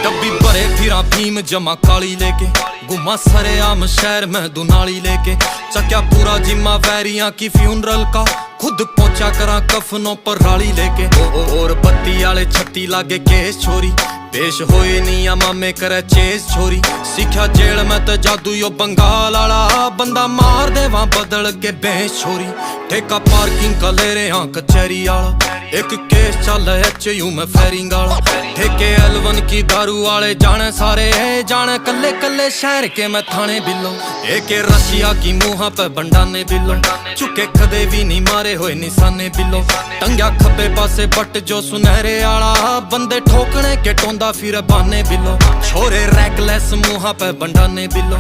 डब्बी भरे फिरा भीम जमा काली लेके, गुमा सरे आम शहर में दुनाली लेके, चक्या पूरा जिम्मा वैरियां की फ्यूनरल का, खुद पहुंचा करा कफनों पर राली लेके। और बत्ती आले छत्ती लागे केस छोरी, पेश होए नी मामे करे चेस छोरी। सीखा जेल में ते जादू यो बंगाल आला, बंदा मार दे वहां बदल के बेस छोरी। ठेका पार्किंग का ले रहे हाँ कचहरी आला, एक केस चल HU में फेरिंग आला। ठेके L1 की दारू वाले जाने सारे, जाने कल्ले कल्ले शहर के मैं थाने बिलो। एक रशिया की मुँह पे बंडाने बिलो, चुके कदे भी नहीं मारे होए निशाने बिलो। टंग्या खब्बे पासे बट जो सुनहरे आला, बंदे ठोकने के टोंदा फिर बाने बिलो। छोरे रैकलेस मुँह पे बंडाने बिलो,